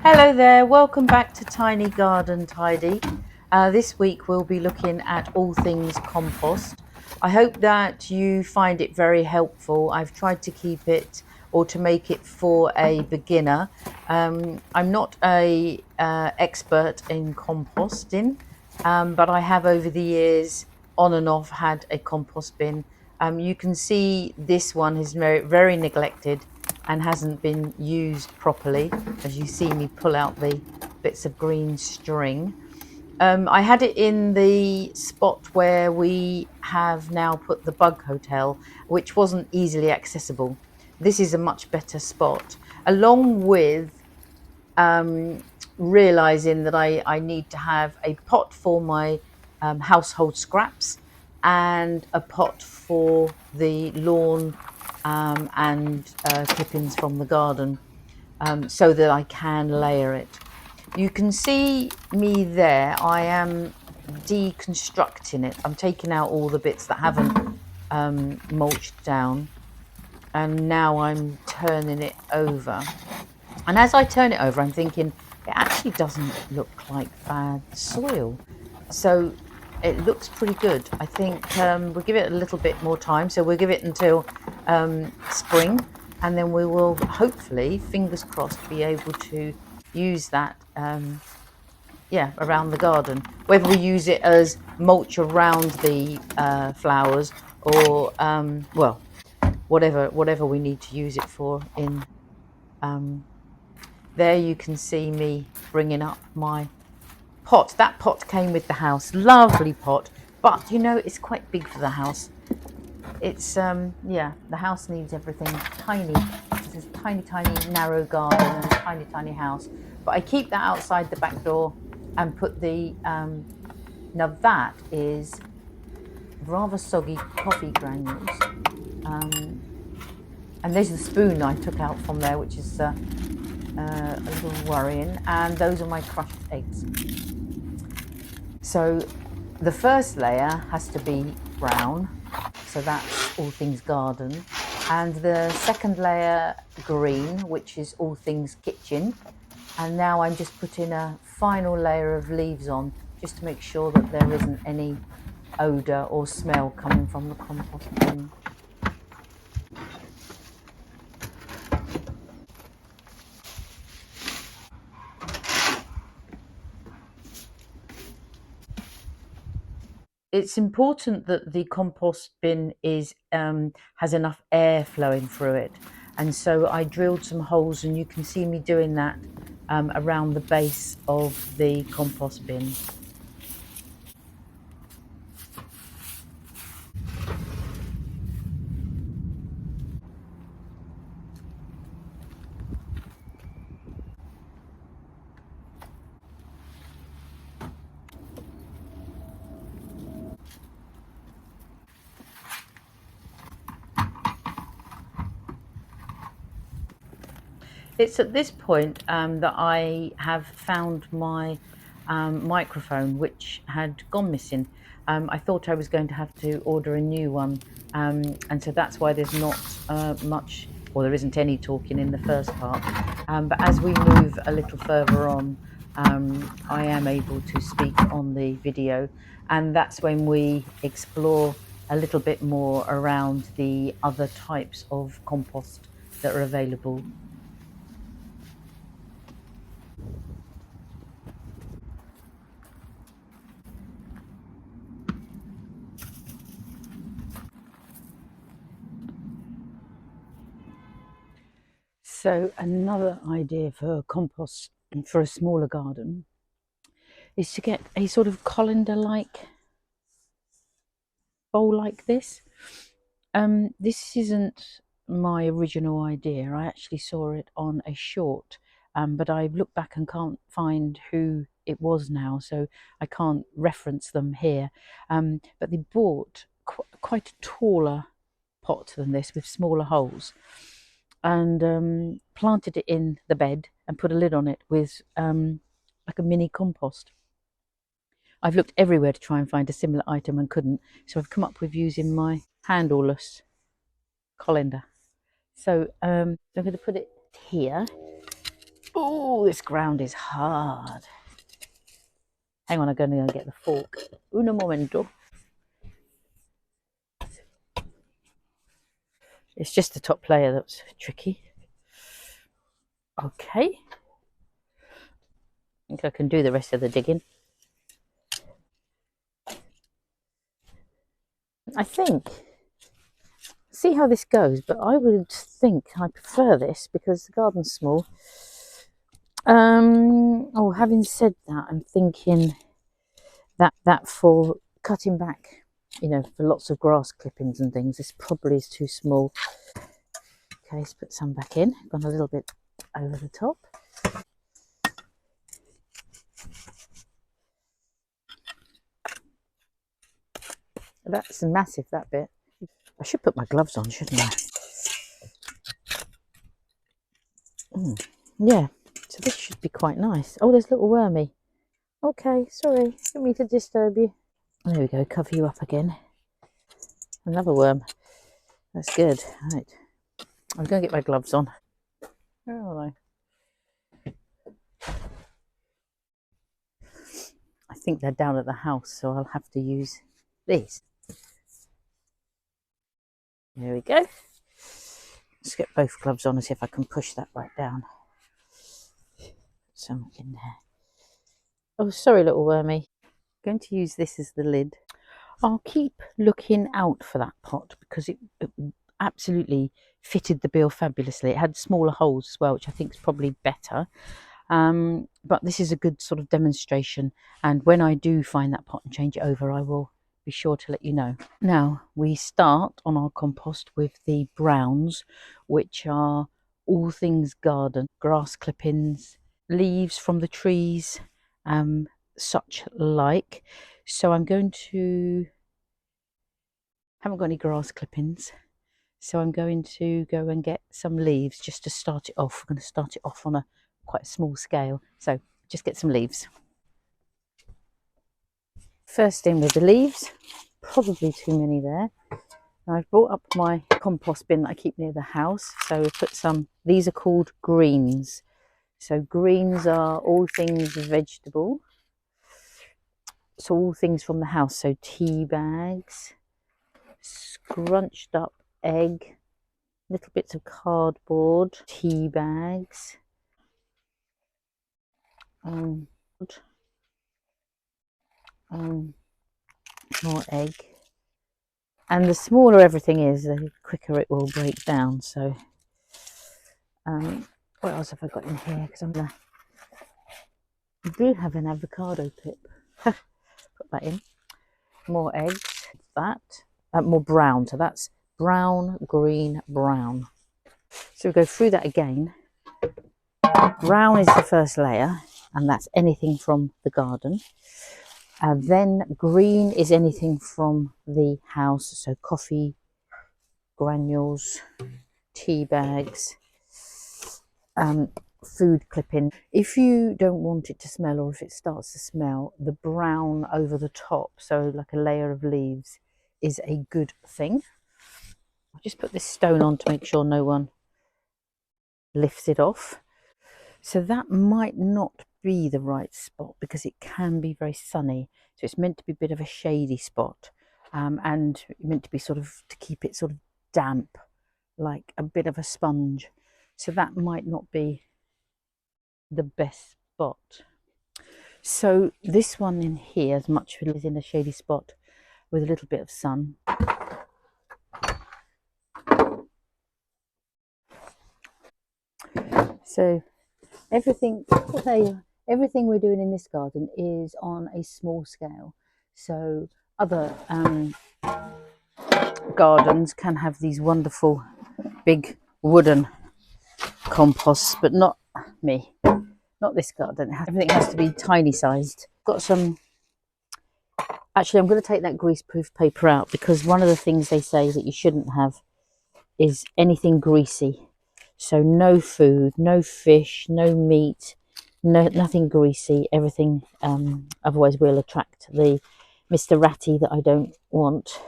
Hello there, welcome back to Tiny Garden Tidy. This week we'll be looking at all things compost. I hope that you find it very helpful. I've tried to keep it or to make it for a beginner. I'm not a expert in composting, but I have over the years on and off had a compost bin. You can see this one is very neglected and hasn't been used properly, as you see me pull out the bits of green string. I had it in the spot where we have now put the bug hotel, which wasn't easily accessible. This is a much better spot, along with realizing that I need to have a pot for my household scraps and a pot for the lawn and clippings from the garden, so that I can layer it. You can see me there. I am deconstructing it. I'm taking out all the bits that haven't mulched down, and now I'm turning it over. And as I turn it over, I'm thinking it actually doesn't look like bad soil. So it looks pretty good. I think we'll give it a little bit more time. So we'll give it until spring, and then we will hopefully, fingers crossed, be able to use that around the garden. Whether we use it as mulch around the flowers or whatever we need to use it for in there you can see me bringing up my pot. That pot came with the house. Lovely pot. But, you know, it's quite big for the house. It's, the house needs everything tiny. It's a tiny, narrow garden and a tiny, tiny house. But I keep that outside the back door and put the, now that is rather soggy coffee granules. And there's the spoon I took out from there, which is a little worrying, and those are my crushed eggs. So the first layer has to be brown, so that's all things garden, and the second layer green, which is all things kitchen. And now I'm just putting a final layer of leaves on, just to make sure that there isn't any odour or smell coming from the compost bin. It's important that the compost bin is has enough air flowing through it, and so I drilled some holes, and you can see me doing that around the base of the compost bin. It's at this point that I have found my microphone, which had gone missing. I thought I was going to have to order a new one, and so that's why there's not much, or there isn't any talking in the first part. But as we move a little further on, I am able to speak on the video, and that's when we explore a little bit more around the other types of compost that are available. So another idea for compost for a smaller garden is to get a sort of colander-like bowl like this. This isn't my original idea. I actually saw it on a short, but I've looked back and can't find who it was now, so I can't reference them here. But they bought quite a taller pot than this with smaller holes, and planted it in the bed and put a lid on it with like a mini compost. I've looked everywhere to try and find a similar item and couldn't, so I've come up with using my handleless colander. So I'm going to put it here. Oh, this ground is hard. Hang on, I'm going to get the fork. Un momento. It's just the top layer that's tricky. Okay. I think I can do the rest of the digging. I think, see how this goes, but I would think I prefer this because the garden's small. Oh, having said that, I'm thinking that for cutting back, you know, for lots of grass clippings and things, this probably is too small. Okay, let's put some back in. Gone a little bit over the top. That's massive, that bit. I should put my gloves on, shouldn't I? Yeah, so this should be quite nice. Oh, there's little wormy. Okay, sorry, didn't mean to disturb you. There we go, cover you up again. Another worm. That's good. Right, I'm going to get my gloves on. Where are they? I think they're down at the house, so I'll have to use these. There we go. Let's get both gloves on and see if I can push that right down. Some in there. Oh, sorry, little wormy. I'm going to use this as the lid. I'll keep looking out for that pot because it absolutely fitted the bill fabulously. It had smaller holes as well, which I think is probably better. But this is a good sort of demonstration. And when I do find that pot and change it over, I will be sure to let you know. Now, we start on our compost with the browns, which are all things garden, grass clippings, leaves from the trees, such like. So I'm going to, haven't got any grass clippings, so I'm going to go and get some leaves just to start it off. I'm going to start it off on a quite small scale, so just get some leaves. First in with the leaves, probably too many there. I've brought up my compost bin that I keep near the house, so we've put some, these are called greens. So greens are all things vegetable, so all things from the house, so tea bags, scrunched up egg, little bits of cardboard, tea bags, more egg. And the smaller everything is, the quicker it will break down. So what else have I got in here? Because I do have an avocado pip. Put that in. More eggs. That. More brown. So that's brown, green, brown. So we go through that again. Brown is the first layer, and that's anything from the garden. Then green is anything from the house, so coffee granules, tea bags, food clipping. If you don't want it to smell, or if it starts to smell, the brown over the top, so like a layer of leaves, is a good thing. I'll just put this stone on to make sure no one lifts it off. So that might not be the right spot because it can be very sunny. So it's meant to be a bit of a shady spot, and meant to be sort of to keep it sort of damp, like a bit of a sponge. So that might not be the best spot. So this one in here, as much of it is in a shady spot with a little bit of sun. So everything we're doing in this garden is on a small scale. So other gardens can have these wonderful big wooden composts, but not me. Not this garden. Everything has to be tiny sized. Got some. Actually, I'm going to take that greaseproof paper out because one of the things they say that you shouldn't have is anything greasy. So no food, no fish, no meat, nothing greasy. Everything. Otherwise, we'll attract the Mr. Ratty that I don't want.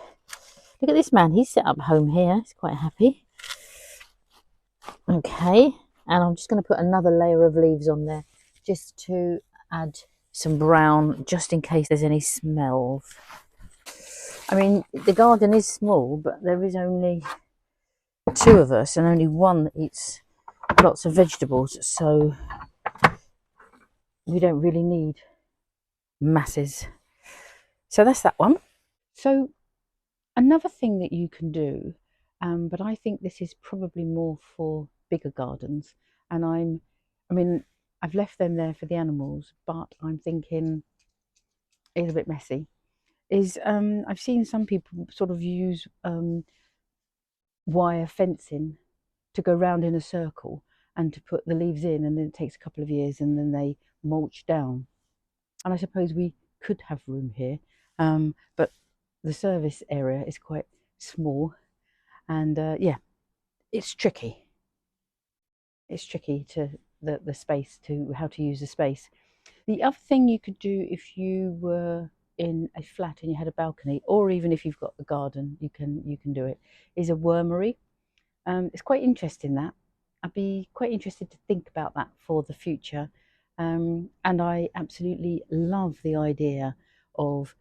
Look at this man. He's set up home here. He's quite happy. Okay, And I'm just going to put another layer of leaves on there just to add some brown, just in case there's any smells. I mean, the garden is small, but there is only two of us and only one that eats lots of vegetables, so we don't really need masses. So that's that one. So another thing that you can do, but I think this is probably more for bigger gardens, and I mean, I've left them there for the animals, but I'm thinking it's a bit messy. Is I've seen some people sort of use wire fencing to go round in a circle and to put the leaves in, and then it takes a couple of years and then they mulch down. And I suppose we could have room here, but the service area is quite small, and yeah, it's tricky. It's tricky to the space, to how to use the space. The other thing you could do if you were in a flat and you had a balcony, or even if you've got a garden, you can do it, is a wormery. It's quite interesting that. I'd be quite interested to think about that for the future. And I absolutely love the idea of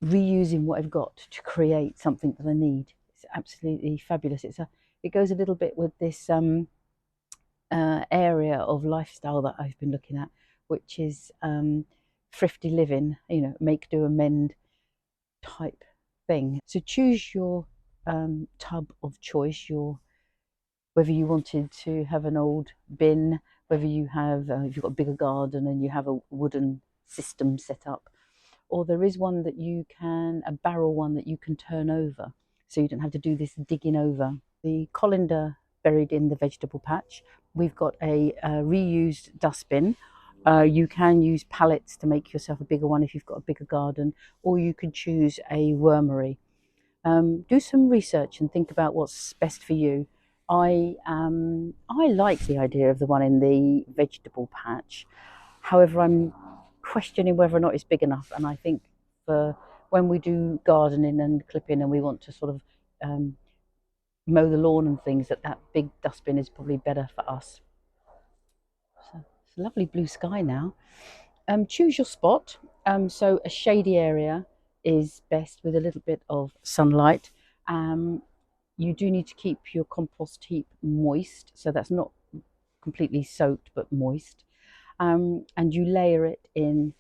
reusing what I've got to create something that I need. It's absolutely fabulous. It goes a little bit with this area of lifestyle that I've been looking at, which is thrifty living, make, do, amend type thing. So choose your tub of choice, whether you wanted to have an old bin, whether you have, if you've got a bigger garden and you have a wooden system set up, or there is one that a barrel one that you can turn over, so you don't have to do this digging over. The colander buried in the vegetable patch. We've got a reused dustbin. You can use pallets to make yourself a bigger one if you've got a bigger garden, or you could choose a wormery. Do some research and think about what's best for you. I like the idea of the one in the vegetable patch. However, I'm questioning whether or not it's big enough. And I think for when we do gardening and clipping and we want to sort of mow the lawn and things, that big dustbin is probably better for us. So it's a lovely blue sky now. Choose your spot. So a shady area is best with a little bit of sunlight. You do need to keep your compost heap moist, so that's not completely soaked but moist. And you layer it in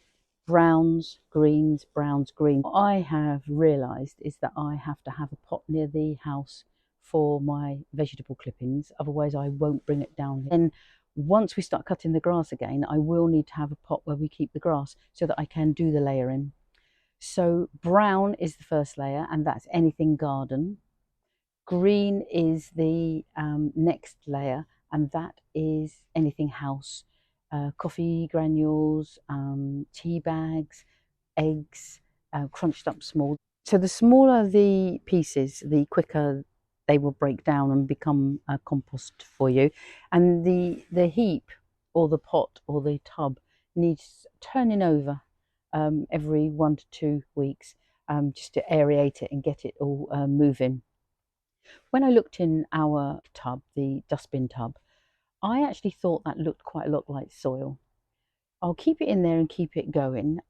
browns, greens, browns, greens. What I have realised is that I have to have a pot near the house for my vegetable clippings, otherwise I won't bring it down here. And once we start cutting the grass again, I will need to have a pot where we keep the grass so that I can do the layering. So brown is the first layer, and that's anything garden. Green is the next layer, and that is anything house. Coffee granules, tea bags, eggs, crunched up small. So the smaller the pieces, the quicker they will break down and become compost for you. And the heap or the pot or the tub needs turning over every 1 to 2 weeks, just to aerate it and get it all moving. When I looked in our tub, the dustbin tub, I actually thought that looked quite a lot like soil. I'll keep it in there and keep it going.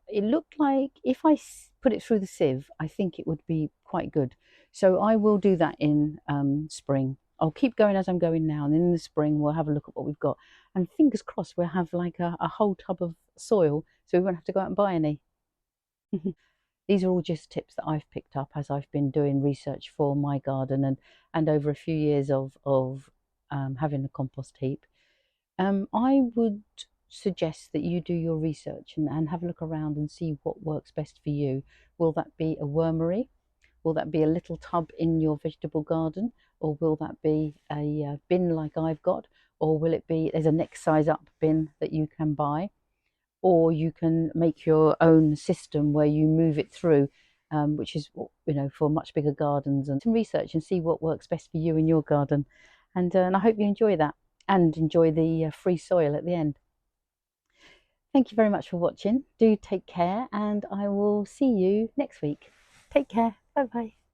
It looked like if I put it through the sieve, I think it would be quite good. So I will do that in spring. I'll keep going as I'm going now, and then in the spring we'll have a look at what we've got. And fingers crossed we'll have like a whole tub of soil, so we won't have to go out and buy any. These are all just tips that I've picked up as I've been doing research for my garden, and over a few years of having a compost heap. I would suggest that you do your research and have a look around and see what works best for you. Will that be a wormery? Will that be a little tub in your vegetable garden? Or will that be a bin like I've got? Or will it be, there's a next size up bin that you can buy? Or you can make your own system where you move it through, which is, for much bigger gardens. And some research and see what works best for you in your garden. And I hope you enjoy that and enjoy the free soil at the end. Thank you very much for watching. Do take care, and I will see you next week. Take care. Bye bye.